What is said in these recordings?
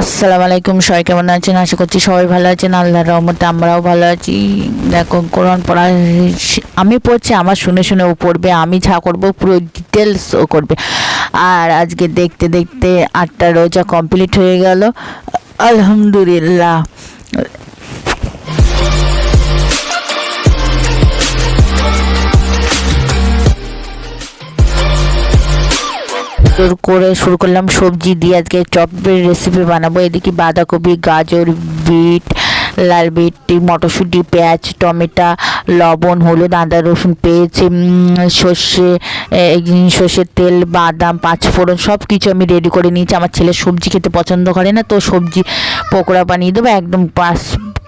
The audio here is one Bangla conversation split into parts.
আসসালামু আলাইকুম, সবাই কেমন আছেন? আশা করছি সবাই ভালো আছেন। আল্লাহর রহমতে আমরাও ভালো আছি। দেখো, কোরআন পড়া আমি পড়ছি, আমার শুনে শুনে ও পড়বে, আমি যা করবো পুরো ডিটেলস ও করবে। আর আজকে দেখতে দেখতে 8টা রোজা কমপ্লিট হয়ে গেল, আলহামদুলিল্লাহ। করে শুরু করলাম সবজি দিয়ে। আজকে চপের রেসিপি বানাবো। এদিকে বাঁধাকপি, গাজর, বিট, লাল বিট, মটরশুঁটি, পেঁয়াজ, টমেটো, লবণ, হলুদ, আদা, রসুন পেস্ট, সর্ষের তেল, বাদাম, পাঁচফোড়ন সব কিছু আমি রেডি করে নিয়েছি। আমার ছেলে সবজি খেতে পছন্দ করে না, তো সবজি পকোড়া বানিয়ে দেবো, একদম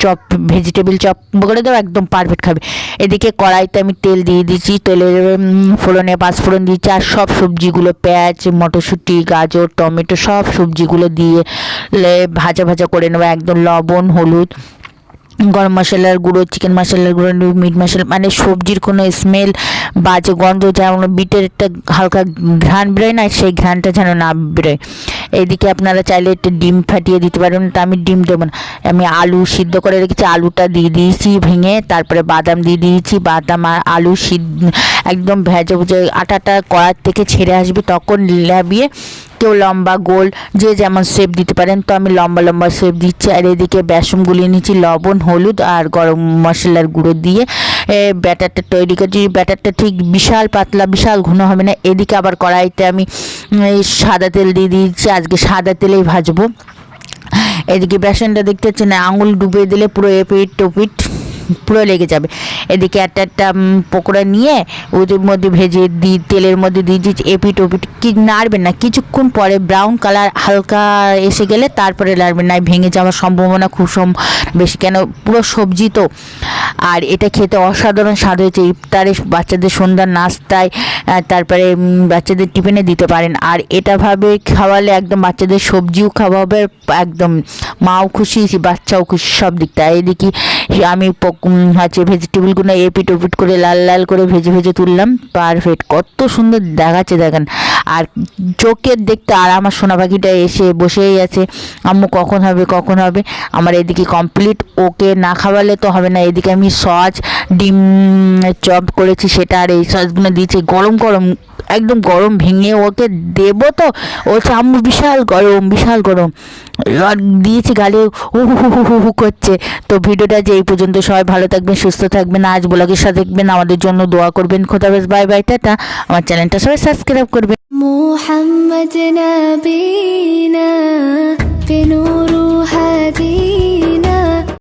চপ, ভেজিটেবিল চপ করে দেবো, একদম পারফেক্ট খাবে। এদিকে কড়াইতে আমি তেল দিয়ে দিচ্ছি, তেলের ফোড়নে পাঁচফোড়ন দিচ্ছি, আর সব সবজিগুলো পেঁয়াজ, মটরশুঁটি, গাজর, টমেটো সব সবজিগুলো দিয়ে ভাজা ভাজা করে নেবো। একদম লবণ, হলুদ, গরম মশলার গুঁড়ো, চিকেন মশলার গুঁড়ো, মিট মশলা, মানে সবজির কোনো স্মেল, বাজে গন্ধ, যেমন বিটের একটা হালকা ঘ্রাণ বেরোয় না, সেই ঘ্রাণটা যেন না বেরোয়। এইদিকে আপনারা চাইলে একটু ডিম ফাটিয়ে দিতে পারেন, তা আমি ডিম দেবো না। আমি আলু সিদ্ধ করে রেখেছি, আলুটা দিয়ে দিয়েছি ভেঙে, তারপরে বাদাম দিয়ে দিয়েছি। বাদাম আর আলু সিদ্ধ একদম ভেজে ভুজে আটাটা কড়ার থেকে ছেড়ে আসবে, তখন লাবিয়ে কেউ লম্বা গোল যে যেমন শেপ দিতে পারেন, তো আমি লম্বা লম্বা শেপ দিচ্ছি। আর এদিকে বেসন গুলিয়ে নিচ্ছি, লবণ, হলুদ আর গরম মশলার গুঁড়ো দিয়ে ব্যাটারটা তৈরি করছি। ব্যাটারটা ঠিক বিশাল পাতলা, বিশাল ঘন হবে না। এদিকে আবার কড়াইতে আমি সাদা তেল দিয়ে দিয়েছি, আজকে সাদা তেলেই ভাজবো। এদিকে বেসনটা দেখতে পাচ্ছেন না, আঙুল ডুবিয়ে দিলে পুরো এপিট টপিট পুরো লেগে যাবে। এদিকে একটা একটা পকোড়া নিয়ে ওদের মধ্যে ভেজে দিই, তেলের মধ্যে দিয়ে দিচ্ছি, এপিট ওপিট কি নাড়বেন না, কিছুক্ষণ পরে ব্রাউন কালার হালকা এসে গেলে তারপরে নাড়বেন না, ভেঙে যাওয়ার সম্ভাবনা খুব বেশি, কেন পুরো সবজি তো। আর এটা খেতে অসাধারণ স্বাদ হয়েছে। ইফতারে, বাচ্চাদের সন্ধ্যার নাস্তায়, তারপরে বাচ্চাদের টিফিনে দিতে পারেন। আর এটা ভাবে খাওয়ালে একদম বাচ্চাদের সবজিও খাওয়া হবে, একদম মাও খুশি, বাচ্চাও খুশি, সব দিকটা। এদিকে আমি ভেজিটেবলগুলো এপিট ওপিট করে লাল লাল করে ভেজে ভেজে তুললাম, পারফেক্ট, কত সুন্দর দেখাচ্ছে দেখেন। আর চোখের দেখতে, আর আমার সোনা পাখিটা এসে বসেই আছে, আম্মু কখন হবে কখন হবে। আমার এদিকে কমপ্লিট, ওকে না খাওয়ালে তো হবে না। এদিকে আমি সস, ডিম চপ করেছি সেটা, আর এই সসগুলো দিয়েছি গরম গরম, একদম গরম, ভেঙে ওকে দেবো তো ও আম্মু বিশাল গরম, বিশাল গরম, আর দিয়েছি গালে হু হু হু হু হু করছে। তো ভিডিওটা যে এই পর্যন্ত, সবাই ভালো থাকবেন, সুস্থ থাকবেন, আজ ব্লগের সাথে দেখবেন, আমাদের জন্য দোয়া করবেন। খোদাফেজ, বাই বাই, টাটা। আমার চ্যানেলটা সবাই সাবস্ক্রাইব করবেন।